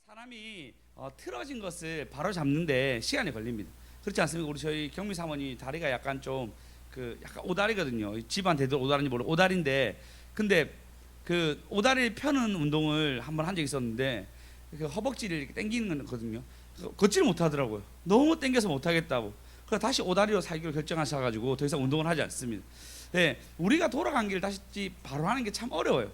사람이 틀어진 것을 바로 잡는데 시간이 걸립니다. 그렇지 않습니까? 우리 저희 경미 사모님 다리가 약간 좀 약간 오다리거든요. 집안 대도 오다리인지 모르고 오다리인데, 근데 그 오다리를 펴는 운동을 한번 한 적이 있었는데 그 허벅지를 이렇게 당기는 거거든요. 걷지를 못하더라고요. 너무 당겨서 못하겠다고. 그래서 다시 오다리로 살기로 결정하셔가지고 더 이상 운동을 하지 않습니다. 네, 우리가 돌아간 길을 다시 바로 하는 게 참 어려워요.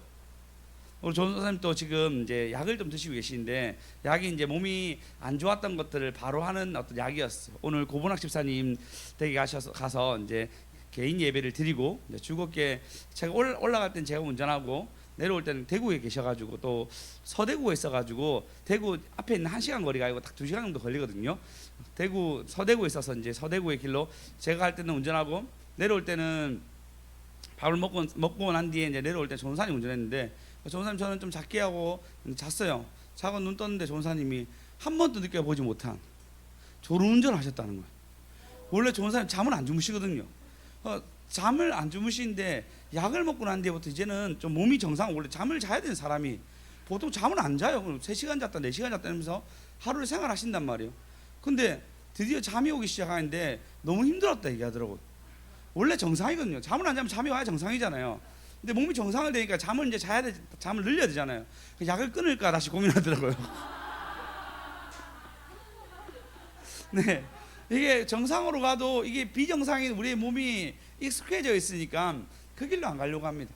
우리 조 선생님도 지금 이제 약을 좀 드시고 계시는데, 약이 이제 몸이 안 좋았던 것들을 바로 하는 어떤 약이었어요. 오늘 고분학 집사님 댁에 가서 이제 개인 예배를 드리고, 이제 즐겁게 제가 올라갈 땐 제가 운전하고 내려올 때는 대구에 계셔가지고, 또 서대구에 있어가지고 대구 앞에 있는 1시간 거리가 아니고 딱 2시간 정도 걸리거든요. 대구 서대구에 있어서 이제 서대구의 길로 제가 갈 때는 운전하고, 내려올 때는 밥을 먹고 난 뒤에 이제 내려올 때 조은사님 운전했는데, 조은사님 저는 좀 작게 하고 잤어요. 자고 눈 떴는데 조은사님이 한 번도 느껴보지 못한 졸음운전을 하셨다는 거예요. 원래 조은사님 잠을 안 주무시거든요. 잠을 안 주무시는데 약을 먹고 난 뒤부터 이제는 좀 몸이 정상, 원래 잠을 자야 되는 사람이 보통 잠을 안 자요. 3시간 잤다 4시간 잤다 하면서 하루를 생활하신단 말이에요. 근데 드디어 잠이 오기 시작하는데 너무 힘들었다 얘기하더라고요. 원래 정상이거든요. 잠을 안 자면 잠이 와야 정상이잖아요. 근데 몸이 정상을 되니까 잠을 이제 자야 돼, 잠을 늘려야 되잖아요. 약을 끊을까 다시 고민하더라고요. 네, 이게 정상으로 가도 이게 비정상인 우리의 몸이 익숙해져 있으니까 그 길로 안 가려고 합니다.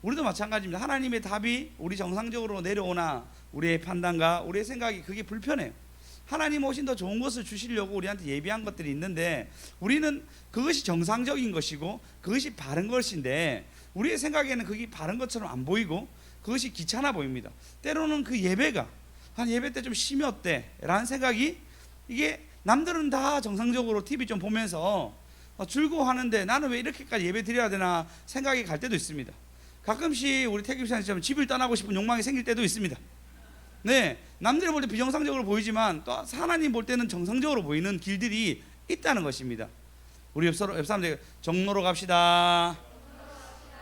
우리도 마찬가지입니다. 하나님의 답이 우리 정상적으로 내려오나 우리의 판단과 우리의 생각이 그게 불편해요. 하나님 오신 더 좋은 것을 주시려고 우리한테 예비한 것들이 있는데, 우리는 그것이 정상적인 것이고 그것이 바른 것인데, 우리의 생각에는 그게 바른 것처럼 안 보이고 그것이 귀찮아 보입니다. 때로는 그 예배가 한 예배 때 좀 쉼이 어때? 라는 생각이, 이게 남들은 다 정상적으로 TV 좀 보면서 즐거워하는데 나는 왜 이렇게까지 예배 드려야 되나 생각이 갈 때도 있습니다. 가끔씩 우리 태기부사님처럼 집을 떠나고 싶은 욕망이 생길 때도 있습니다. 네, 남들이 볼 때 비정상적으로 보이지만 또 하나님 볼 때는 정상적으로 보이는 길들이 있다는 것입니다. 우리 옆 사람들 정로로 갑시다.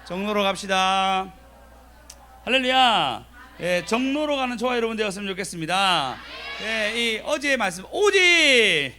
정로로 갑시다. 할렐루야. 예, 정로로 가는 저와 여러분 되었으면 좋겠습니다. 예, 이 어제의 말씀 오직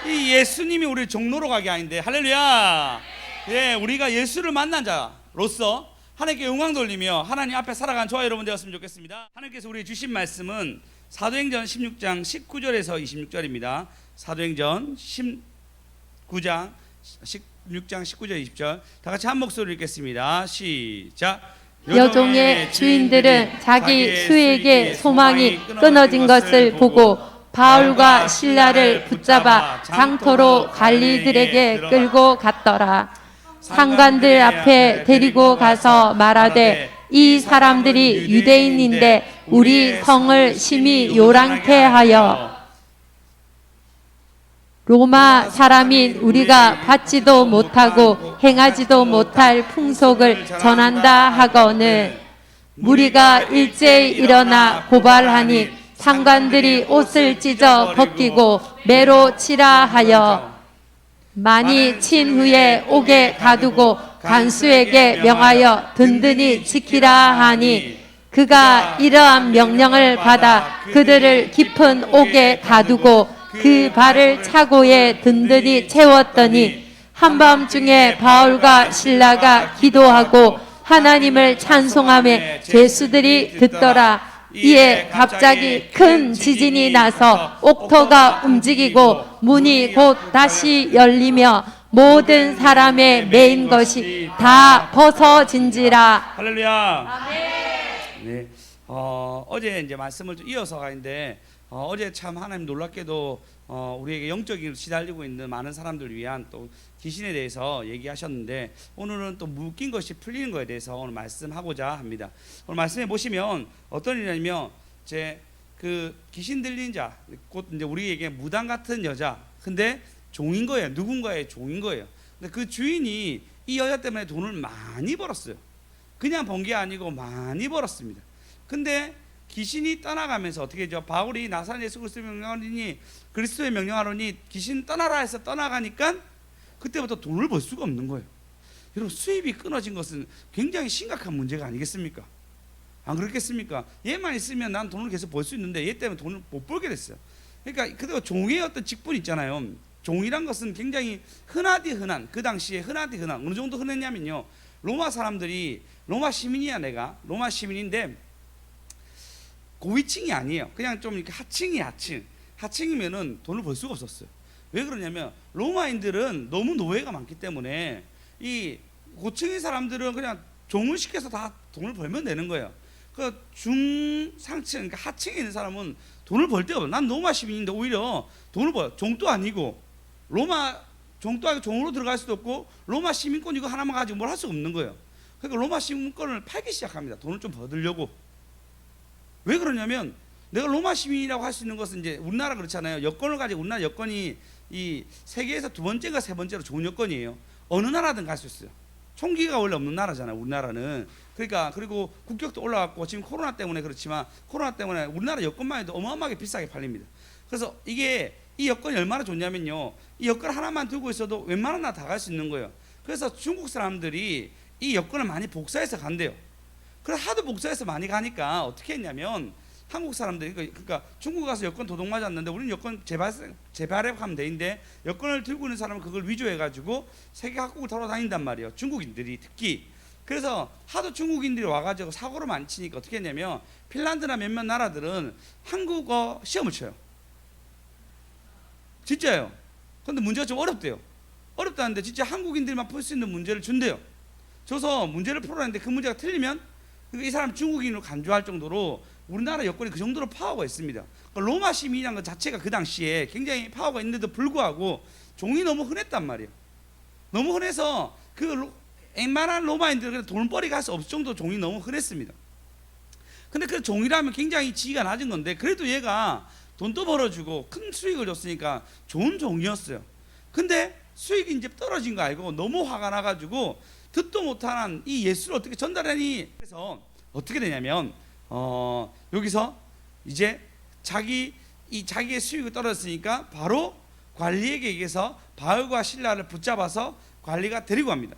이 예수님이 우리를 정로로 가게 하는데, 할렐루야. 예, 우리가 예수를 만난 자로서 하나님께 영광 돌리며 하나님 앞에 살아간 저와 여러분 되었으면 좋겠습니다. 하나님께서 우리에게 주신 말씀은 사도행전 16장 19절에서 26절입니다. 사도행전 16장 19절 20절 다 같이 한 목소리로 읽겠습니다. 시작. 여종의 주인들은 자기 수에게 소망이 끊어진 것을 보고 바울과 실라를 붙잡아 장터로 관리들에게 끌고 갔더라. 상관들 앞에 데리고 가서 말하되, 이 사람들이 유대인인데 우리 성을 심히 요란케 하여 로마 사람인 우리가 받지도 못하고 행하지도 못할 풍속을 전한다 하거늘, 무리가 일제히 일어나 고발하니 상관들이 옷을 찢어 벗기고 매로 치라 하여 많이 친 후에 옥에 가두고 간수에게 명하여 든든히 지키라 하니, 그가 이러한 명령을 받아 그들을 깊은 옥에 가두고 그 발을 차고에 든든히 채웠더니, 한밤중에 바울과 실라가 기도하고 하나님을 찬송하며 죄수들이 듣더라. 이에 갑자기 큰 지진이 나서 옥토가 움직이고 문이 곧 다시 열리며 모든 사람의 매인 것이 다 벗어진지라. 할렐루야. 아멘. 네, 어제 이제 말씀을 좀 이어서 가는데, 어제 참 하나님 놀랍게도 우리에게 영적인 시달리고 있는 많은 사람들을 위한 또 귀신에 대해서 얘기하셨는데, 오늘은 또 묶인 것이 풀리는 것에 대해서 오늘 말씀하고자 합니다. 오늘 말씀해 보시면 어떤 일이냐면, 그 귀신 들린 자, 곧 이제 우리에게 무당 같은 여자, 근데 종인 거예요. 누군가의 종인 거예요. 근데 그 주인이 이 여자 때문에 돈을 많이 벌었어요. 그냥 번 게 아니고 많이 벌었습니다. 근데 귀신이 떠나가면서 어떻게 해죠? 바울이 나사렛 예수 그리스도의 명령하노니, 그리스도의 명령하노니 귀신 떠나라 해서 떠나가니까 그때부터 돈을 벌 수가 없는 거예요. 여러분, 수입이 끊어진 것은 굉장히 심각한 문제가 아니겠습니까? 안 그렇겠습니까? 얘만 있으면 난 돈을 계속 벌 수 있는데 얘 때문에 돈을 못 벌게 됐어요. 그러니까 그리고 종의 어떤 직분 있잖아요. 종이란 것은 굉장히 흔하디 흔한, 그 당시에 흔하디 흔한, 어느 정도 흔했냐면요, 로마 사람들이, 로마 시민이야, 내가 로마 시민인데 고위층이 아니에요. 그냥 좀 이렇게 하층이면은 돈을 벌 수가 없었어요. 왜 그러냐면 로마인들은 너무 노예가 많기 때문에 이 고층의 사람들은 그냥 종을 시켜서 다 돈을 벌면 되는 거예요. 그 중상층, 그러니까 하층에 있는 사람은 돈을 벌 데가 없어. 난 로마 시민인데 오히려 돈을 벌어. 종도 아니고, 로마 종도 아니고 종으로 들어갈 수도 없고, 로마 시민권 이거 하나만 가지고 뭘 할 수 없는 거예요. 그러니까 로마 시민권을 팔기 시작합니다. 돈을 좀 벌으려고. 왜 그러냐면 내가 로마 시민이라고 할 수 있는 것은, 이제 우리나라 그렇잖아요. 여권을 가지고, 우리나라 여권이 이 세계에서 두 번째가 세 번째로 좋은 여권이에요. 어느 나라든 갈 수 있어요. 총기가 원래 없는 나라잖아요, 우리나라는. 그러니까, 그리고 국격도 올라갔고, 지금 코로나 때문에 그렇지만, 코로나 때문에 우리나라 여권만 해도 어마어마하게 비싸게 팔립니다. 그래서 이게, 이 여권이 얼마나 좋냐면요, 이 여권 하나만 들고 있어도 웬만한 나라 다 갈 수 있는 거예요. 그래서 중국 사람들이 이 여권을 많이 복사해서 간대요. 그래서 하도 복사해서 많이 가니까 어떻게 했냐면, 한국 사람들이, 그러니까 중국 가서 여권 도둑 맞았는데 우리는 여권 재발행하면 되는데, 여권을 들고 있는 사람은 그걸 위조해가지고 세계 각국을 돌아다닌단 말이에요, 중국인들이 특히. 그래서 하도 중국인들이 와가지고 사고를 많이 치니까 어떻게 했냐면, 핀란드나 몇몇 나라들은 한국어 시험을 쳐요. 진짜요. 근데 문제가 좀 어렵대요. 어렵다는데 진짜 한국인들만 풀 수 있는 문제를 준대요. 줘서 문제를 풀어냈는데 그 문제가 틀리면 이 사람 중국인으로 간주할 정도로 우리나라 여권이 그 정도로 파워가 있습니다. 그러니까 로마 시민이라는 것 자체가 그 당시에 굉장히 파워가 있는데도 불구하고 종이 너무 흔했단 말이에요. 너무 흔해서 그 웬만한 로마인들은 돈벌이가 할 수 없을 정도로 종이 너무 흔했습니다. 근데 그 종이라면 굉장히 지위가 낮은 건데, 그래도 얘가 돈도 벌어주고 큰 수익을 줬으니까 좋은 종이었어요. 근데 수익이 이제 떨어진 거 알고 너무 화가 나가지고 듣도 못하는 이 예수를 어떻게 전달하니. 그래서 어떻게 되냐면, 여기서 이제 자기의 수익이 떨어졌으니까 바로 관리에게 얘기해서 바울과 실라를 붙잡아서 관리가 데리고 갑니다.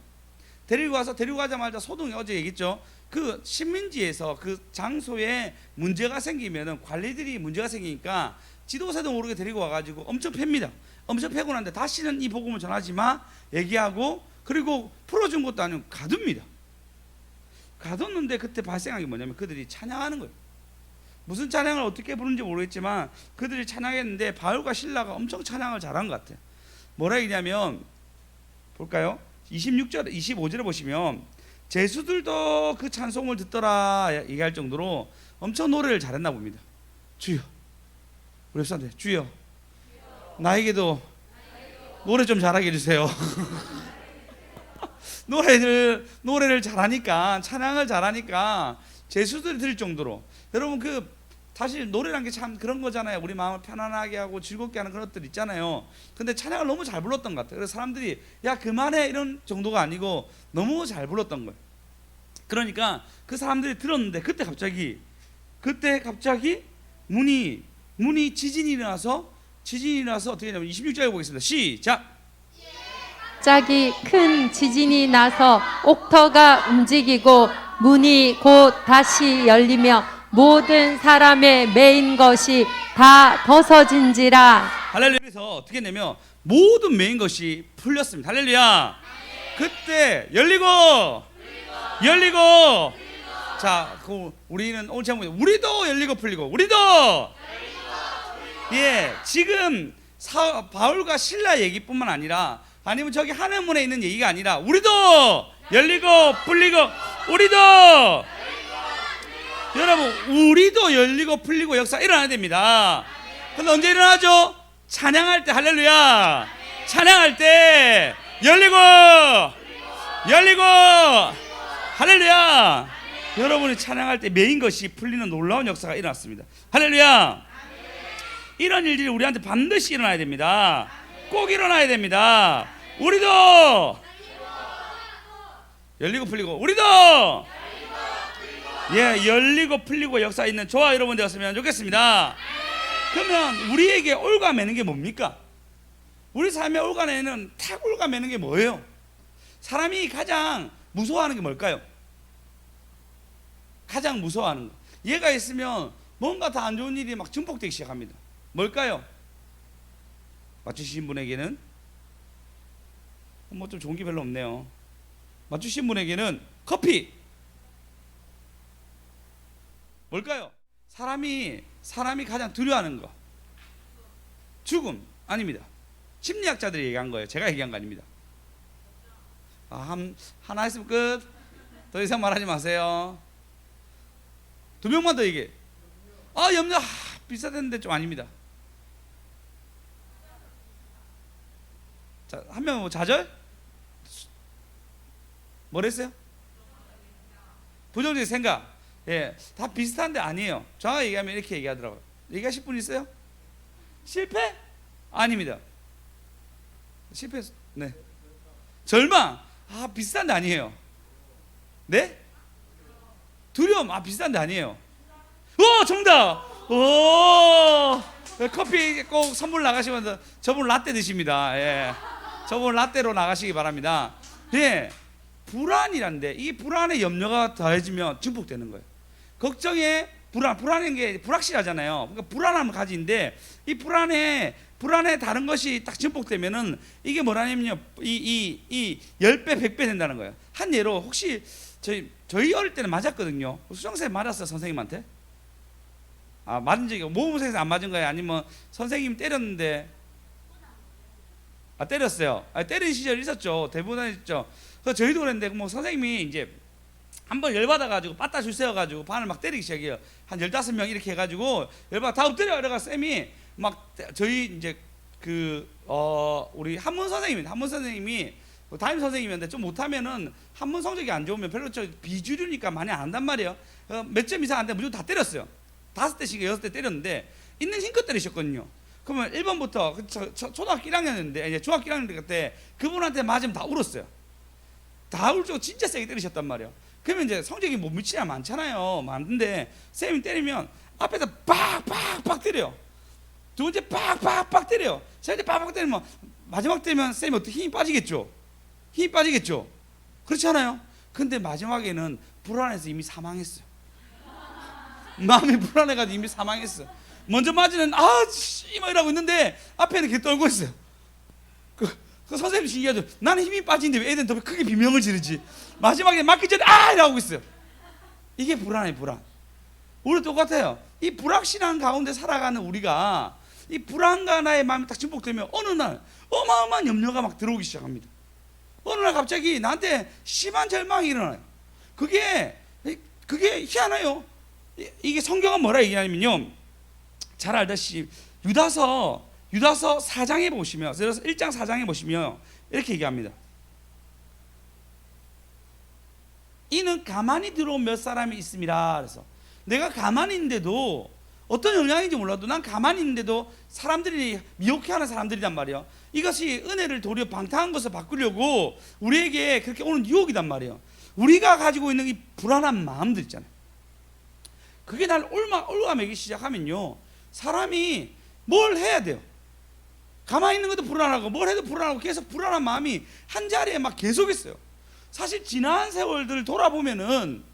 데리고 가자마자 소동이, 어제 얘기했죠, 그 식민지에서 그 장소에 문제가 생기면은 관리들이 문제가 생기니까 지도새도 모르게 데리고 와가지고 엄청 팹니다. 엄청 패고 난데 다시는 이 복음을 전하지 마 얘기하고, 그리고 풀어준 것도 아니고 가둡니다. 가뒀는데 그때 발생한 게 뭐냐면 그들이 찬양하는 거예요. 무슨 찬양을 어떻게 부르는지 모르겠지만 그들이 찬양했는데 바울과 실라가 엄청 찬양을 잘한 것 같아요. 뭐라 얘기냐면, 볼까요? 26절 25절에 보시면, 제수들도 그 찬송을 듣더라 얘기할 정도로 엄청 노래를 잘했나 봅니다. 주여, 우리 랩사한테 주여, 나에게도 노래 좀 잘하게 해주세요. 노래를 잘하니까, 찬양을 잘하니까 제수들이 들을 정도로. 여러분, 그 사실 노래란 게 참 그런 거잖아요. 우리 마음을 편안하게 하고 즐겁게 하는 그런 것들 있잖아요. 근데 찬양을 너무 잘 불렀던 것 같아요. 그래서 사람들이 야 그만해 이런 정도가 아니고 너무 잘 불렀던 거예요. 그러니까 그 사람들이 들었는데 그때 갑자기 문이 지진이 일어나서 어떻게 되냐면 26절에 보겠습니다. 시작. 갑자기 큰 지진이 나서 옥터가 움직이고 문이 곧 다시 열리며 모든 사람의 매인 것이 다 벗어진지라. 할렐루야. 그래서 어떻게 했냐면 모든 매인 것이 풀렸습니다. 할렐루야. 그때 열리고. 자, 우리는 오늘 제목이 우리도 열리고 풀리고. 우리도. 예, 지금 바울과 실라 얘기뿐만 아니라, 아니면 저기 하늘문에 있는 얘기가 아니라, 우리도 열리고 풀리고. 우리도. 여러분, 우리도 열리고 풀리고 역사 일어나야 됩니다. 근데 언제 일어나죠? 찬양할 때. 할렐루야. 찬양할 때 열리고 할렐루야. 여러분이 찬양할 때 메인 것이 풀리는 놀라운 역사가 일어났습니다. 할렐루야. 이런 일들이 우리한테 반드시 일어나야 됩니다. 꼭 일어나야 됩니다. 우리도 열리고 풀리고. 우리도 예, 열리고 풀리고 역사 있는 저와 여러분 되었으면 좋겠습니다. 그러면 우리에게 올가매는 게 뭡니까? 우리 삶의 올가매는 탁 올가매는 게 뭐예요? 사람이 가장 무서워하는 게 뭘까요? 가장 무서워하는 거. 얘가 있으면 뭔가 다 안 좋은 일이 막 증폭되기 시작합니다. 뭘까요? 맞추신 분에게는 뭐 좀 좋은 게 별로 없네요. 맞추신 분에게는 커피. 뭘까요? 사람이 가장 두려워하는 거. 죽음. 아닙니다. 심리학자들이 얘기한 거예요. 제가 얘기한 거 아닙니다. 하나 했으면 끝. 더 이상 말하지 마세요. 두 명만 더 얘기해. 염려. 비슷했는데 좀 아닙니다. 자, 한 명은 뭐 좌절? 뭐랬어요? 부정적인 생각. 예, 다 비슷한데 아니에요. 정확하게 얘기하면 이렇게 얘기하더라고요. 얘기하실 분 있어요? 실패? 아닙니다. 실패. 네. 절망. 비슷한데 아니에요. 네? 두려움. 비슷한데 아니에요. 정답. 커피 꼭 선물 나가시면 저분 라떼 드십니다. 예. 저분 라떼로 나가시기 바랍니다. 예. 불안이란데 이 불안의 염려가 더해지면 증폭되는 거예요. 걱정에 불안한 게 불확실하잖아요. 그러니까 불안함을 가지는데 이 불안에 다른 것이 딱 증폭되면은 이게 뭐라냐면요, 이 10배 100배 된다는 거예요. 한 예로, 혹시 저희 어릴 때는 맞았거든요. 수정쌤 맞았어요, 선생님한테? 맞은 적이, 모범생에서 안 맞은 거예요? 아니면 선생님이 때렸는데? 때렸어요. 때린 시절이 있었죠. 대부분 있죠. 그래서 저희도 그랬는데, 뭐 선생님이 이제 한번 열받아가지고 빠따 줄 세워가지고 반을 막 때리기 시작해요. 한 15명 이렇게 해가지고 열받아 다 엎드려 이래가 쌤이 막 저희 이제 우리 한문 선생님이 담임 선생님이었는데 좀 못하면은 한문 성적이 안 좋으면 별로 비주류니까 많이 안 한단 말이에요. 몇 점 이상 안 되면 무조건 다 때렸어요. 5대씩 6대 때렸는데 있는 힘껏 때리셨거든요. 그러면 1번부터 초등학교 1학년이었는데 이제 중학교 1학년 때 그분한테 맞으면 다 울었어요. 다 울 정도 진짜 세게 때리셨단 말이에요. 그러면 이제 성적이 뭐 미치냐 많잖아요. 많은데 쌤이 때리면 앞에서 빡빡빡 때려요. 두 번째 빡빡빡 때려요. 세 번째 빡빡 때리면 마지막 때리면 쌤이 어떻게 힘이 빠지겠죠. 그렇지 않아요? 근데 마지막에는 불안해서 이미 사망했어요. 마음이 불안해가지고 이미 사망했어. 먼저 맞으는 막 이러고 있는데 앞에는 걔 떨고 있어요. 그 선생님 신기하죠. 나는 힘이 빠지는데 왜 애들은 더 크게 비명을 지르지? 마지막에 맞기 전에 이러고 있어요. 이게 불안해, 불안. 우리 똑같아요. 이 불확실한 가운데 살아가는 우리가 이 불안과 나의 마음이 딱 증폭되면 어느 날 어마어마한 염려가 막 들어오기 시작합니다. 어느 날 갑자기 나한테 심한 절망이 일어나요. 그게 희한해요. 이게 성경은 뭐라 얘기하냐면요, 잘 알다시피 유다서 4장에 보시면, 1장 4장에 보시면 이렇게 얘기합니다. 이는 가만히 들어온 몇 사람이 있습니다. 그래서 내가 가만히 있는데도 어떤 영향인지 몰라도 난 가만히 있는데도 사람들이 미혹해하는 사람들이란 말이에요. 이것이 은혜를 도리어 방탕한 것을 바꾸려고 우리에게 그렇게 오는 유혹이단 말이에요. 우리가 가지고 있는 이 불안한 마음들 있잖아요. 그게 날 올가매기 시작하면요, 사람이 뭘 해야 돼요. 가만히 있는 것도 불안하고 뭘 해도 불안하고 계속 불안한 마음이 한 자리에 막 계속 있어요. 사실 지난 세월들 돌아보면은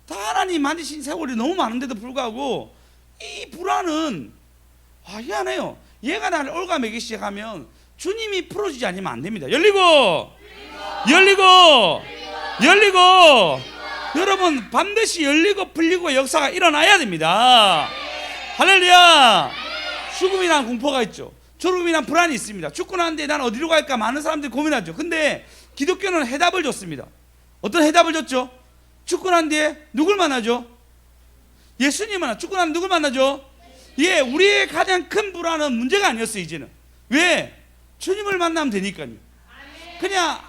다 하나님 만드신 세월이 너무 많은데도 불구하고 이 불안은 희한해요. 얘가 나를 올가매기 시작하면 주님이 풀어주지 않으면 안 됩니다. 열리고 여러분, 반드시 열리고 풀리고 역사가 일어나야 됩니다. 할렐루야. 죽음이란 공포가 있죠. 졸음이란 불안이 있습니다. 죽고 나는데 난 어디로 갈까 많은 사람들이 고민하죠. 근데 기독교는 해답을 줬습니다. 어떤 해답을 줬죠? 죽고 난 뒤에 누굴 만나죠? 예수님 만나. 죽고 난 누굴 만나죠? 예, 우리의 가장 큰 불안은 문제가 아니었어요. 이제는 왜? 주님을 만나면 되니까요. 그냥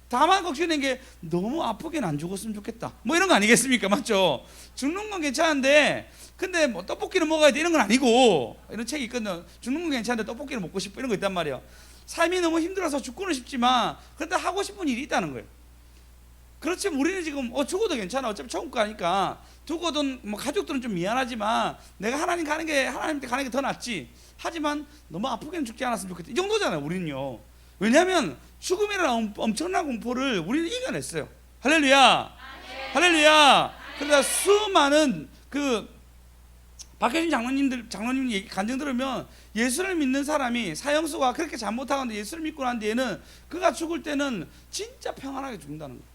다만 걱정되는 게 너무 아프게는 안 죽었으면 좋겠다, 뭐 이런 거 아니겠습니까? 맞죠? 죽는 건 괜찮은데 근데 뭐 떡볶이를 먹어야 돼 이런 건 아니고, 이런 책이 있거든요. 죽는 건 괜찮은데 떡볶이를 먹고 싶고 이런 거 있단 말이에요. 삶이 너무 힘들어서 죽고는 싶지만 그런데 하고 싶은 일이 있다는 거예요. 그렇지만 우리는 지금 죽어도 괜찮아, 어차피 천국 가니까. 죽어도 뭐 가족들은 좀 미안하지만 내가 하나님한테 가는 게 더 낫지. 하지만 너무 아프게는 죽지 않았으면 좋겠다, 이 정도잖아요 우리는요. 왜냐하면 죽음이라는 엄청난 공포를 우리는 이겨냈어요. 할렐루야. 할렐루야. 그러다 수많은 그 박효신 장로님 얘기 간증 들으면 예수를 믿는 사람이 사형수가 그렇게 잘못하는데 예수를 믿고 난 뒤에는 그가 죽을 때는 진짜 평안하게 죽는다는 거예요.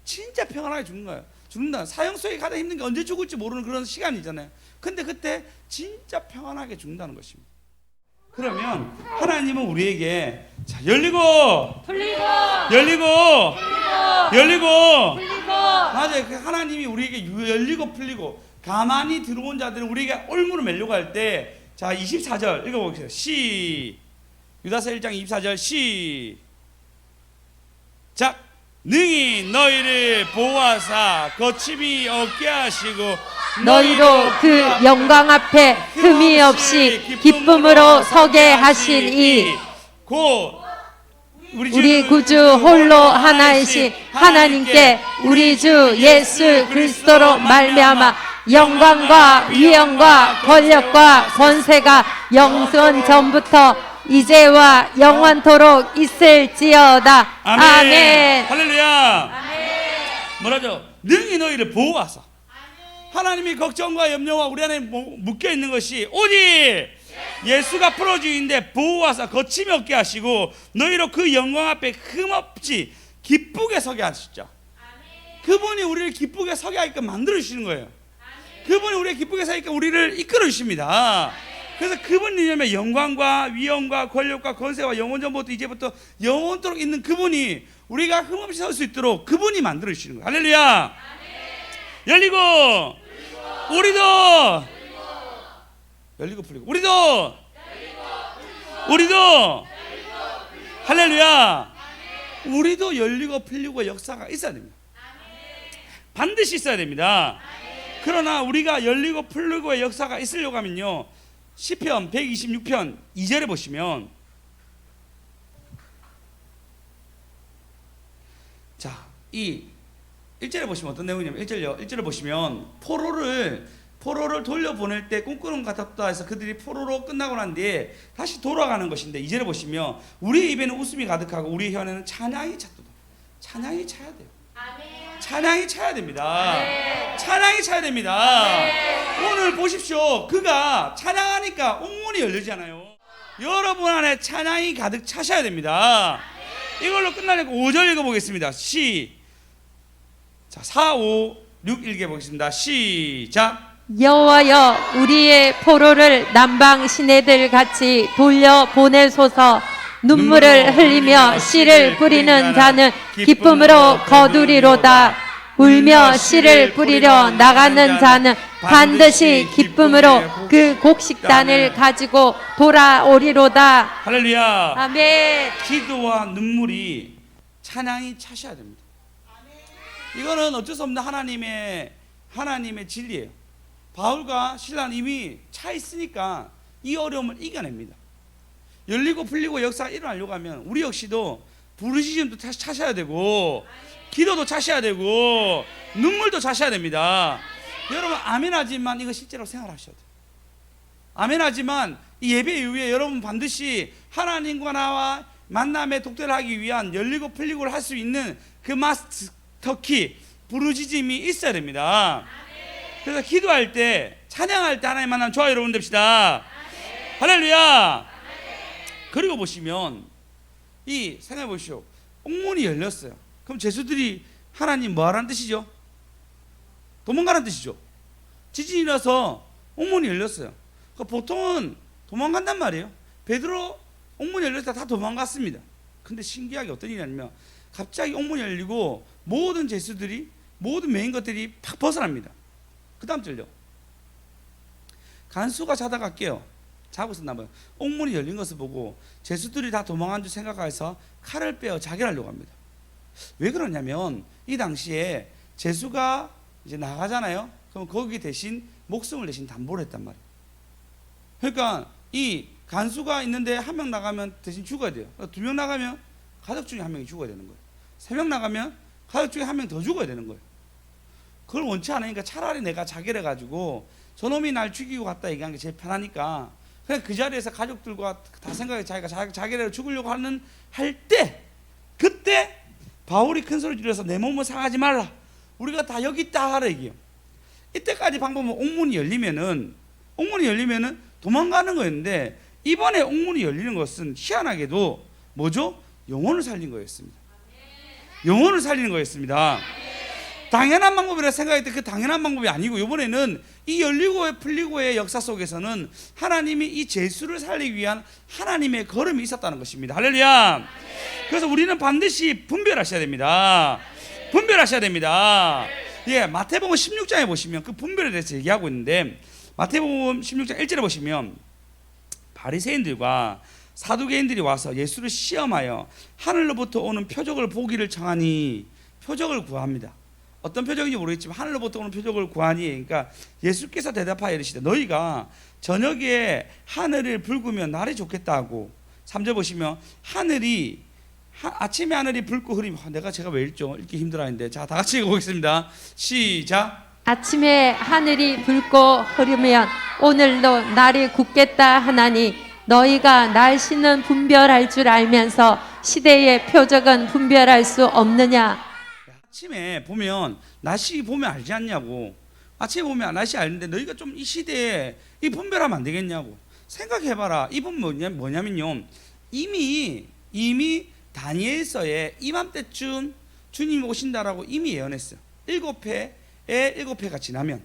진짜 평안하게 죽는 거예요. 죽는다. 사형수에게 가장 힘든 게 언제 죽을지 모르는 그런 시간이잖아요. 근데 그때 진짜 평안하게 죽는다는 것입니다. 그러면 하나님은 우리에게 자, 열리고 풀리고 열리고 열리고 풀리고 맞아요. 하나님이 우리에게 열리고 풀리고 가만히 들어온 자들은 우리에게 올무를 매려고 할 때 자 24절 읽어보세요. 유다서 1장 24절 시작. 능히 너희를 보호하사 거침이 없게 하시고 너희로 그 영광 앞에 흠이 없이 기쁨으로 서게 하시니 곧 우리 구주 홀로 하나이신 하나님께 우리 주 예수 그리스도로 말미암아 영광과 위엄과 권력과 권세가 영원 전부터 이제와 영원토록 있을지어다. 아멘. 할렐루야. 아멘. 뭐라죠? 능히 너희를 보호하사. 하나님이 걱정과 염려와 우리 안에 묶여 있는 것이 오직 예수가 풀어주인데 보호하사 거침이 없게 하시고 너희로 그 영광 앞에 흠없이 기쁘게 서게 하시죠. 그분이 우리를 기쁘게 서게 하게끔 만들어 주시는 거예요. 그분이 우리를 기쁘게 서게끔 우리를 이끌어 주십니다. 그래서 그분 이름에 영광과 위엄과 권력과 권세와 영원 전부터 이제부터 영원토록 있는 그분이 우리가 흠없이 설 수 있도록 그분이 만들어 주시는 거예요. 할렐루야. 열리고 우리도 열리고 풀리고 우리도 할렐루야. 우리도 열리고 풀리고 역사가 있어야 됩니다. 반드시 있어야 됩니다. 그러나 우리가 열리고 풀리고의 역사가 있으려고 하면요, 시편 126편 2절에 보시면 자, 이 1절에 보시면 어떤 내용이냐면 1절에 보시면 포로를 돌려보낼 때 꿈꾸는 것 같았다 해서 그들이 포로로 끝나고 난 뒤에 다시 돌아가는 것인데 2절에 보시면 우리의 입에는 웃음이 가득하고 우리의 혀에는 찬양이 찼도다. 찬양이 차야 돼요. 찬양이 차야 됩니다. 찬양이 차야 됩니다. 오늘 보십시오. 그가 찬양하니까 옥문이 열리잖아요. 여러분 안에 찬양이 가득 차셔야 됩니다. 이걸로 끝나니까 5절 읽어보겠습니다. 자, 4, 5, 6 읽어보겠습니다. 시작. 여호와여 우리의 포로를 남방 시내들 같이 돌려 보내소서. 눈물을 흘리며 씨를 뿌리는 자는 기쁨으로 거두리로다. 울며 씨를 뿌리려 나가는 자는 반드시 기쁨으로 그 곡식단을 가지고 돌아오리로다. 할렐루야. 아멘. 기도와 눈물이 찬양이 차셔야 됩니다. 이거는 어쩔 수 없는 하나님의 진리예요. 바울과 실라는 이미 차 있으니까 이 어려움을 이겨냅니다. 열리고 풀리고 역사가 일어나려고 하면 우리 역시도 부르짖음도 차셔야 되고 기도도 차셔야 되고 눈물도 차셔야 됩니다. 여러분 아멘하지만 이거 실제로 생활하셔야 돼요. 아멘하지만 이 예배 이후에 여러분 반드시 하나님과 나와 만남의 독대를 하기 위한 열리고 풀리고를 할 수 있는 그 마스터키 부르짖음이 있어야 됩니다. 그래서 기도할 때 찬양할 때 하나님 만나면 좋아요 여러분 됩시다. 할렐루야. 그리고 보시면 이 생각해 보시오. 옥문이 열렸어요. 그럼 제수들이 하나님 뭐 하라는 뜻이죠? 도망가라는 뜻이죠. 지진이 나서 옥문이 열렸어요. 보통은 도망간단 말이에요. 베드로 옥문이 열렸을 때 다 도망갔습니다. 근데 신기하게 어떤 일이 아니면 갑자기 옥문이 열리고 모든 제수들이 모든 메인 것들이 팍 벗어납니다. 그 다음 절요. 간수가 자다가 깨요. 자고 있었나 봐요. 옥문이 열린 것을 보고 제수들이 다 도망한 줄 생각해서 칼을 빼어 자결하려고 합니다. 왜 그러냐면 이 당시에 제수가 이제 나가잖아요. 그럼 거기 대신 목숨을 대신 담보를 했단 말이에요. 그러니까 이 간수가 있는데 한 명 나가면 대신 죽어야 돼요. 두 명 나가면 가족 중에 한 명이 죽어야 되는 거예요. 세 명 나가면 가족 중에 한 명 더 죽어야 되는 거예요. 그걸 원치 않으니까 차라리 내가 자결해가지고 저놈이 날 죽이고 갔다 얘기하는 게 제일 편하니까 그냥 그 자리에서 가족들과 다 생각해 자기가 자결해서 죽으려고 할 때 그때 바울이 큰 소리 질러서 내 몸을 상하지 말라. 우리가 다 여기 있다 하라 얘기예요. 이때까지 방법은 옥문이 열리면은 도망가는 거였는데, 이번에 옥문이 열리는 것은 희한하게도 뭐죠? 영혼을 살린 거였습니다. 영혼을 살리는 거였습니다. 당연한 방법이라 생각했던 그 당연한 방법이 아니고, 이번에는 이 열리고 풀리고의 역사 속에서는 하나님이 이 죄수를 살리기 위한 하나님의 걸음이 있었다는 것입니다. 할렐루야. 그래서 우리는 반드시 분별하셔야 됩니다. 분별하셔야 됩니다. 예, 마태복음 16장에 보시면 그 분별에 대해서 얘기하고 있는데, 마태복음 16장 1절에 보시면 바리새인들과 사두개인들이 와서 예수를 시험하여 하늘로부터 오는 표적을 보기를 청하니, 표적을 구합니다. 어떤 표적인지 모르겠지만 하늘로부터 오는 표적을 구하니, 그러니까 예수께서 대답하여 이르시되 너희가 저녁에 하늘을 붉으면 날이 좋겠다 하고, 3절 보시면 아침에 하늘이 붉고 흐리면, 제가 왜 읽기 힘들어하는데, 자, 다 같이 읽어보겠습니다. 시작. 아침에 하늘이 붉고 흐르면 오늘도 날이 굳겠다 하나니 너희가 날씨는 분별할 줄 알면서 시대의 표적은 분별할 수 없느냐. 아침에 보면 날씨 보면 알지 않냐고. 아침에 보면 날씨 알는데 너희가 좀 이 시대에 이 분별하면 안 되겠냐고. 생각해봐라. 이분 뭐냐면요, 이미 다니엘서에 이맘때쯤 주님 오신다라고 이미 예언했어요. 7회가 지나면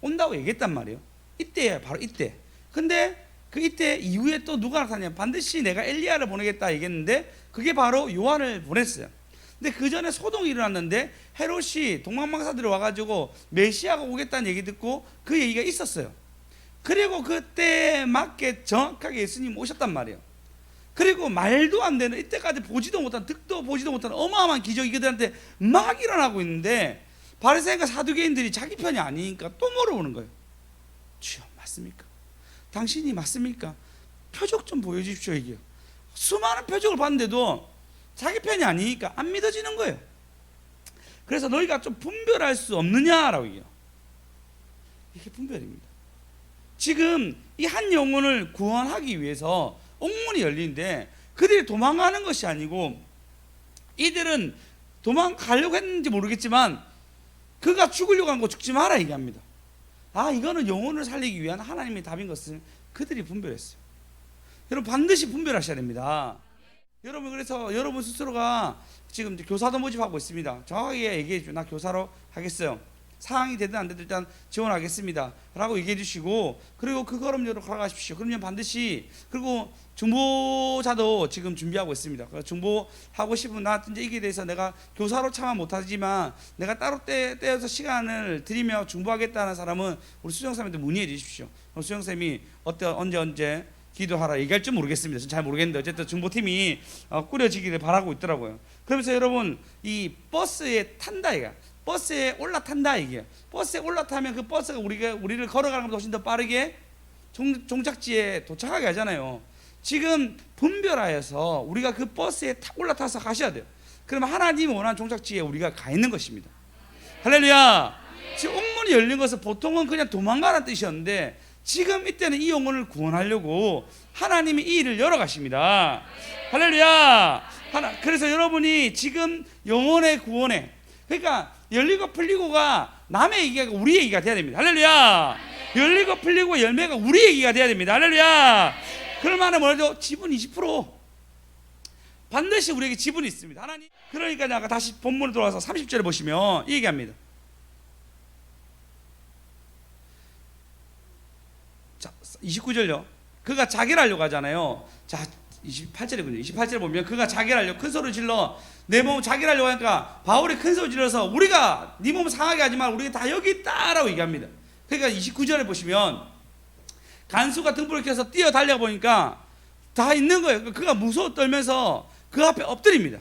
온다고 얘기했단 말이에요. 이때야, 바로 이때. 근데 그 이때 이후에 또 누가 나타나냐, 반드시 내가 엘리야를 보내겠다 얘기했는데, 그게 바로 요한을 보냈어요. 근데 그 전에 소동이 일어났는데 헤롯이 동방박사들이 와가지고 메시아가 오겠다는 얘기 듣고 그 얘기가 있었어요. 그리고 그때 맞게 정확하게 예수님 오셨단 말이에요. 그리고 말도 안 되는, 이때까지 보지도 못한, 득도 보지도 못한 어마어마한 기적이 그들한테 막 일어나고 있는데, 바리새인과 사두개인들이 자기 편이 아니니까 또 물어보는 거예요. 주여, 맞습니까? 당신이 맞습니까? 표적 좀 보여주십시오 얘기해요. 수많은 표적을 봤는데도 자기 편이 아니니까 안 믿어지는 거예요. 그래서 너희가 좀 분별할 수 없느냐라고 얘기해요. 이게 분별입니다. 지금 이 한 영혼을 구원하기 위해서 옥문이 열리는데, 그들이 도망가는 것이 아니고, 이들은 도망가려고 했는지 모르겠지만 그가 죽으려고 한 거 죽지 마라 얘기합니다. 이거는 영혼을 살리기 위한 하나님의 답인 것을 그들이 분별했어요. 여러분, 반드시 분별하셔야 됩니다. 여러분, 그래서 여러분 스스로가 지금 교사도 모집하고 있습니다. 정확하게 얘기해 주죠. 나 교사로 하겠어요. 상황이 되든 안 되든 일단 지원하겠습니다 라고 얘기해 주시고, 그리고 그 걸음으로 걸어가십시오. 그러면 반드시, 그리고 중보자도 지금 준비하고 있습니다. 중보하고 싶은, 나 이제 이게 대해서 내가 교사로 차마 못하지만 내가 따로 떼어서 시간을 드리며 중보하겠다는 사람은 우리 수정쌤한테 문의해 주십시오. 수정쌤이 언제 기도하라 얘기할 줄 모르겠습니다. 저는 잘 모르겠는데 어쨌든 중보팀이 꾸려지기를 바라고 있더라고요. 그러면서 여러분, 이 버스에 탄다 이가, 버스에 올라탄다 이게, 버스에 올라타면 그 버스가 우리를 걸어가는 것보다 훨씬 더 빠르게 종착지에 도착하게 하잖아요. 지금 분별하여서 우리가 그 버스에 올라타서 가셔야 돼요. 그러면 하나님이 원하는 종착지에 우리가 가 있는 것입니다. 할렐루야. 지금 옥문이 열린 것은 보통은 그냥 도망가라는 뜻이었는데, 지금 이때는 이 영혼을 구원하려고 하나님이 이 일을 열어 가십니다. 할렐루야. 그래서 여러분이 지금 영혼의 구원에, 그러니까 열리고 풀리고가 남의 얘기가 아니고 우리 얘기가 돼야 됩니다. 할렐루야. 열리고 풀리고 열매가 우리 얘기가 돼야 됩니다. 할렐루야. 그럴만한 뭐라도 지분 20%, 반드시 우리에게 지분이 있습니다. 하나님. 그러니까 아까 다시 본문으로 돌아와서 30절에 보시면 이 얘기합니다. 자, 29절요. 그가 자기를 하려고 하잖아요. 자, 28절이군요. 28절에 보면 그가 자기를 하려고 큰 소리 질러, 내 몸을 자기를 하려고 하니까 바울이 큰 소리 질러서 우리가 네 몸을 상하게 하지 말, 우리가 다 여기 있다라고 얘기합니다. 그러니까 29절에 보시면 간수가 등불을 켜서 뛰어 달려 보니까 다 있는 거예요. 그가 무서워 떨면서 그 앞에 엎드립니다.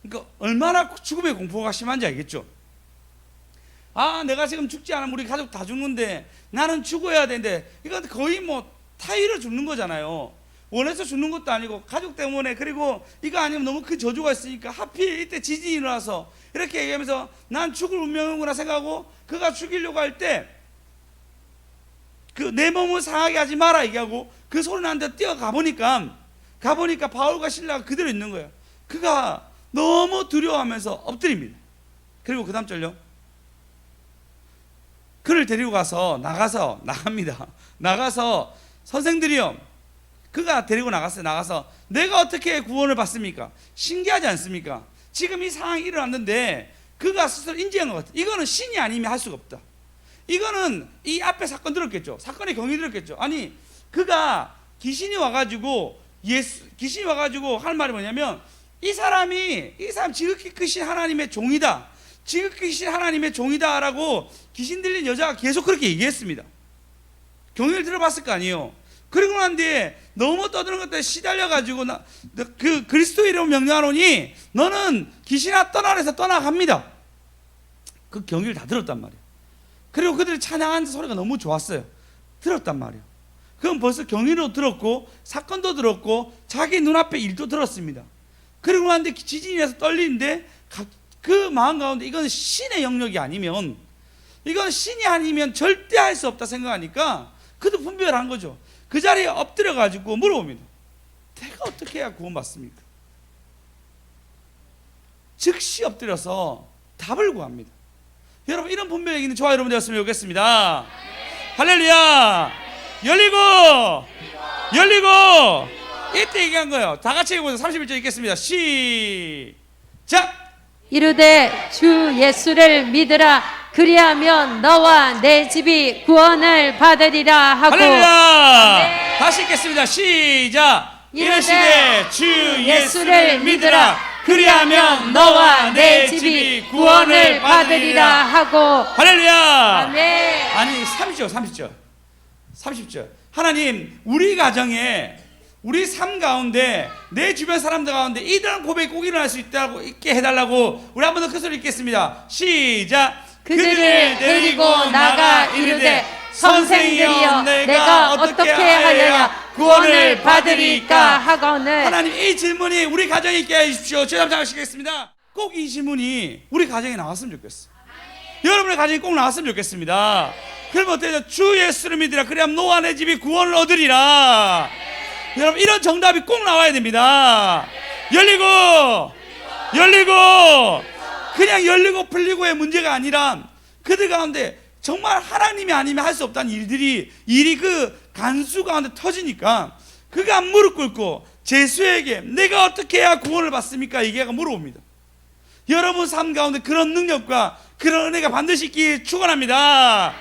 그러니까 얼마나 죽음의 공포가 심한지 알겠죠? 내가 지금 죽지 않으면 우리 가족 다 죽는데 나는 죽어야 되는데, 이건 거의 뭐 타이로 죽는 거잖아요. 원해서 죽는 것도 아니고 가족 때문에, 그리고 이거 아니면 너무 큰 저주가 있으니까 하필 이때 지진이 일어나서 이렇게 얘기하면서 난 죽을 운명이구나 생각하고, 그가 죽이려고 할 때 그 내 몸을 상하게 하지 마라 얘기하고 그 소리 나는데 뛰어가 보니까 바울과 실라가 그대로 있는 거예요. 그가 너무 두려워하면서 엎드립니다. 그리고 그 다음 절요. 그를 데리고 나갑니다. 나가서 선생들이요. 그가 데리고 나갔어요. 나가서 내가 어떻게 구원을 받습니까? 신기하지 않습니까? 지금 이 상황이 일어났는데 그가 스스로 인지한 것 같아요. 이거는 신이 아니면 할 수가 없다. 이거는 이 앞에 사건 들었겠죠. 사건의 경위 들었겠죠. 아니 그가 귀신이 와가지고 할 말이 뭐냐면 이 사람 지극히 크신 하나님의 종이다. 지극히 크신 하나님의 종이다라고 귀신 들린 여자가 계속 그렇게 얘기했습니다. 경위를 들어봤을 거 아니에요. 그리고 난 뒤에 너무 떠드는 것들에 시달려가지고 그 그리스도 이름으로 명령하노니 너는 귀신아 떠나래서 떠나갑니다. 그 경위를 다 들었단 말이에요. 그리고 그들이 찬양하는 소리가 너무 좋았어요. 들었단 말이에요. 그건 벌써 경위도 들었고 사건도 들었고 자기 눈앞에 일도 들었습니다. 그리고 난 뒤에 지진이 나서 떨리는데 그 마음 가운데 이건 신의 영역이 아니면, 이건 신이 아니면 절대 할 수 없다 생각하니까 그도 분별한 거죠. 그 자리에 엎드려 가지고 물어봅니다. 내가 어떻게 해야 구원받습니까? 즉시 엎드려서 답을 구합니다. 여러분 이런 분별력 있는 저와 여러분 되었으면 좋겠습니다. 할렐루야. 열리고 이때 얘기한 거예요. 다 같이 읽어보세요. 31절 읽겠습니다. 시작. 이르되 주 예수를 믿으라. 그리하면 너와 내 집이 구원을 받으리라 하고. 할렐루야. 다시 읽겠습니다. 시작. 이르시되 주 예수를 믿으라. 그리하면 너와 내 집이 구원을 받으리라 하고. 할렐루야. 아멘. 아니 30절 하나님 우리 가정에 우리 삶 가운데 내 주변 사람들 가운데 이런 고백이 꼭 일어날 수 있게 해달라고 우리 한 번 더 큰 소리 읽겠습니다. 시작. 그들을 데리고 나가 이르되 선생들이여 내가 어떻게 하여야 구원을 받으리까 하거늘. 하나님 이 질문이 우리 가정에 있게 해주십시오. 제가 하시겠습니다. 꼭 이 질문이 우리 가정에 나왔으면 좋겠어. 여러분의 가정에 꼭 나왔으면 좋겠습니다. 그러면 어때요? 주 예수를 믿으라. 그래야 너와 내 집이 구원을 얻으리라. 여러분 이런 정답이 꼭 나와야 됩니다. 열리고 그냥 열리고 풀리고의 문제가 아니라 그들 가운데 정말 하나님이 아니면 할 수 없다는 일이 그 간수 가운데 터지니까 그가 무릎 꿇고 제수에게 내가 어떻게 해야 구원을 받습니까? 이게가 물어봅니다. 여러분 삶 가운데 그런 능력과 그런 은혜가 반드시 있기 축원합니다.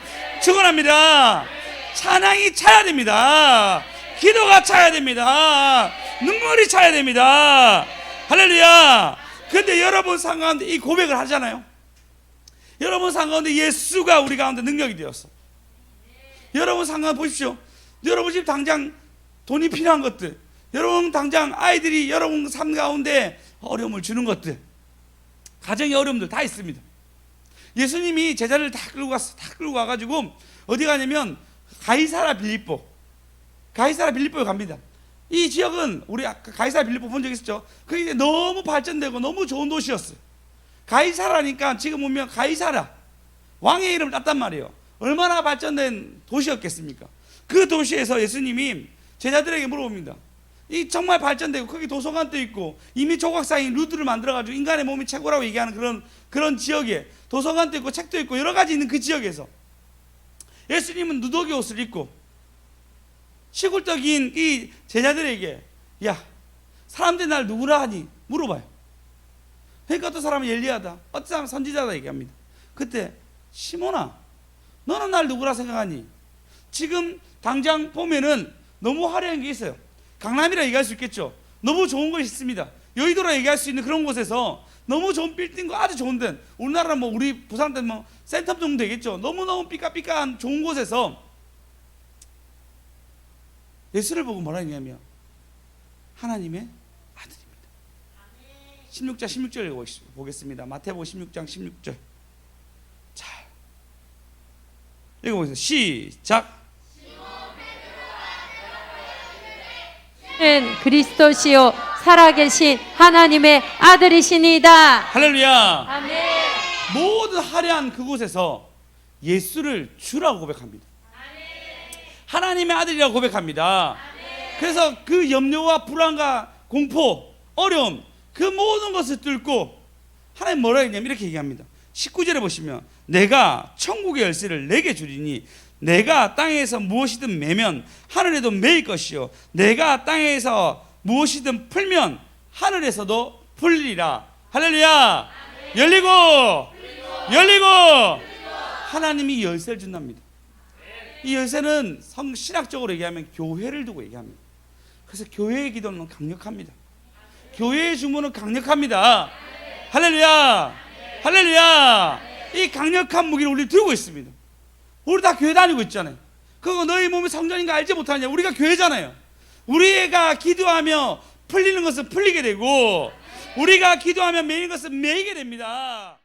찬양이 차야 됩니다. 기도가 차야 됩니다. 눈물이 차야 됩니다. 할렐루야. 근데 여러분 삶 가운데 이 고백을 하잖아요. 여러분 삶 가운데 예수가 우리 가운데 능력이 되었어. 여러분 삶 가운데 보십시오. 여러분 집 당장 돈이 필요한 것들, 여러분 당장 아이들이 여러분 삶 가운데 어려움을 주는 것들, 가정의 어려움들 다 있습니다. 예수님이 제자를 다 끌고 와가지고 어디 가냐면 가이사라 빌립보에 갑니다. 이 지역은 우리 가이사라 빌립보 본 적 있었죠? 그게 너무 발전되고 너무 좋은 도시였어요. 가이사라니까 지금 보면 가이사라 왕의 이름을 땄단 말이에요. 얼마나 발전된 도시였겠습니까? 그 도시에서 예수님이 제자들에게 물어봅니다. 이 정말 발전되고 거기 도서관도 있고 이미 조각상인 루드를 만들어가지고 인간의 몸이 최고라고 얘기하는 그런 지역에 도서관도 있고 책도 있고 여러 가지 있는 그 지역에서 예수님은 누더기 옷을 입고 시골떡인 이 제자들에게 야 사람들이 날 누구라 하니 물어봐요. 그러니까 어떤 사람은 엘리야다, 어떤 사람은 선지자다 얘기합니다. 그때 시몬아 너는 날 누구라 생각하니? 지금 당장 보면은 너무 화려한 게 있어요. 강남이라 얘기할 수 있겠죠. 너무 좋은 것이 있습니다. 여의도라 얘기할 수 있는 그런 곳에서 너무 좋은 빌딩과 아주 좋은 데, 우리나라 뭐 우리 부산 때 뭐 센텀 정도 되겠죠. 너무너무 삐까삐까한 좋은 곳에서 예수를 보고 뭐라 했냐면 하나님의 아들입니다. 16절 보겠습니다. 마태복음 16장 16절. 자, 읽어보세요. 시작. 는 그리스도시요 살아계신 하나님의 아들이시니이다. 할렐루야. 아멘. 모든 화려한 그곳에서 예수를 주라고 고백합니다. 하나님의 아들이라고 고백합니다. 그래서 그 염려와 불안과 공포, 어려움 그 모든 것을 뚫고 하나님 뭐라 했냐면 이렇게 얘기합니다. 19절에 보시면 내가 천국의 열쇠를 내게 주리니 내가 땅에서 무엇이든 매면 하늘에도 매일 것이요 내가 땅에서 무엇이든 풀면 하늘에서도 풀리리라. 할렐루야. 열리고 하나님이 열쇠를 준답니다. 이 열쇠는 신학적으로 얘기하면 교회를 두고 얘기합니다. 그래서 교회의 기도는 강력합니다. 교회의 주문은 강력합니다. 할렐루야. 이 강력한 무기를 우리 들고 있습니다. 우리 다 교회 다니고 있잖아요. 그거 너희 몸이 성전인 거 알지 못하냐? 우리가 교회잖아요. 우리가 기도하며 풀리는 것은 풀리게 되고 우리가 기도하며 매이는 것은 매이게 됩니다.